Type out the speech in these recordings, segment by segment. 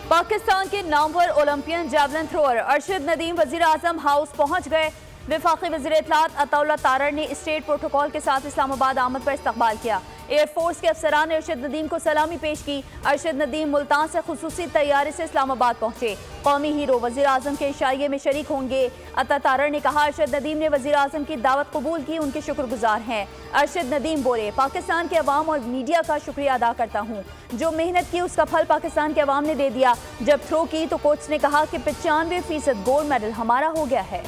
पाकिस्तान के Namvar Olympian javelin thrower Arshad Nadeem वजीर आजम house पहुंच गए। वफाकी वज़ीर इत्तलात अताउल्लाह तारड़ ने स्टेट प्रोटोकॉल के साथ इस्लामाबाद आमद पर इस्तकबाल किया। एयरफोर्स के अफसरान ने अरशद नदीम को सलामी पेश की। अरशद नदीम मुल्तान से खुसूसी तैयारी से इस्लामाबाद पहुंचे। कौमी हीरो वज़ीर आजम के इशाइये में शरीक होंगे। अता तारड़ ने कहा, अरशद नदीम ने वज़ीर आजम की दावत कबूल की, उनके शुक्रगुजार हैं। अरशद नदीम बोले, पाकिस्तान के अवाम और मीडिया का शुक्रिया अदा करता हूँ। जो मेहनत की उसका फल पाकिस्तान के अवाम ने दे दिया। जब थ्रो की तो कोच ने कहा कि 95% गोल्ड मेडल हमारा हो गया है।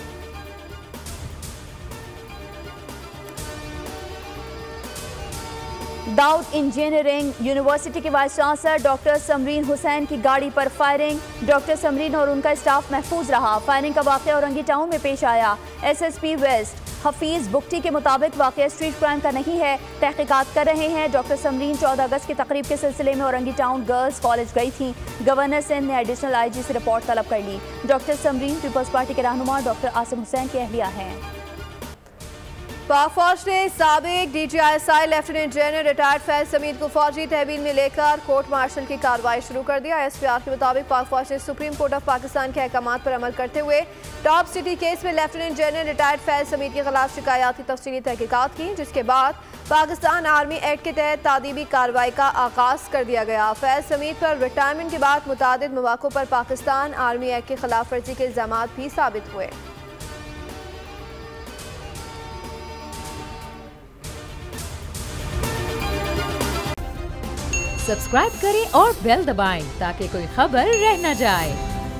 दाऊद इंजीनियरिंग यूनिवर्सिटी के vice chancellor doctor Samreen Hussain की गाड़ी पर फायरिंग। डॉक्टर समरीन और उनका स्टाफ महफूज रहा। फायरिंग का वाकया औरंगी टाउन में पेश आया। SSP वेस्ट हफीज बुख्ती के मुताबिक वाकया स्ट्रीट क्राइम का नहीं है, तहकीकात कर रहे हैं। डॉक्टर समरीन 14 अगस्त की तकरीब के सिलसिले में औरंगी टाउन गर्ल्स कॉलेज गई थी। गवर्नर सिंध ने एडिशनल IG से रिपोर्ट तलब कर ली। डॉक्टर समरीन पीपल्स पार्टी के रहनुमा डॉक्टर आसिम हुसैन की अहलिया हैं। पाक फौज ने साबिक DGISI lieutenant general retired Faiz समीद को फौजी तहवील में लेकर कोर्ट मार्शल की कार्रवाई शुरू कर दिया। SPR के मुताबिक पाक फौज ने सुप्रीम कोर्ट ऑफ पाकिस्तान के अहकामात पर अमल करते हुए टॉप सिटी केस में लेफ्टिनेंट जनरल रिटायर्ड फैज समीद के खिलाफ शिकायत की तफसीली तहकीकात की, जिसके बाद पाकिस्तान आर्मी एक्ट के तहत तादीबी कार्रवाई का आगाज कर दिया गया। फैज समीद पर रिटायरमेंट के बाद मुतादिद मौक़ों पर पाकिस्तान आर्मी एक्ट की खिलाफ वर्जी के इल्जामात भी साबित हुए। सब्सक्राइब करें और बेल दबाएं ताकि कोई खबर रह न जाए।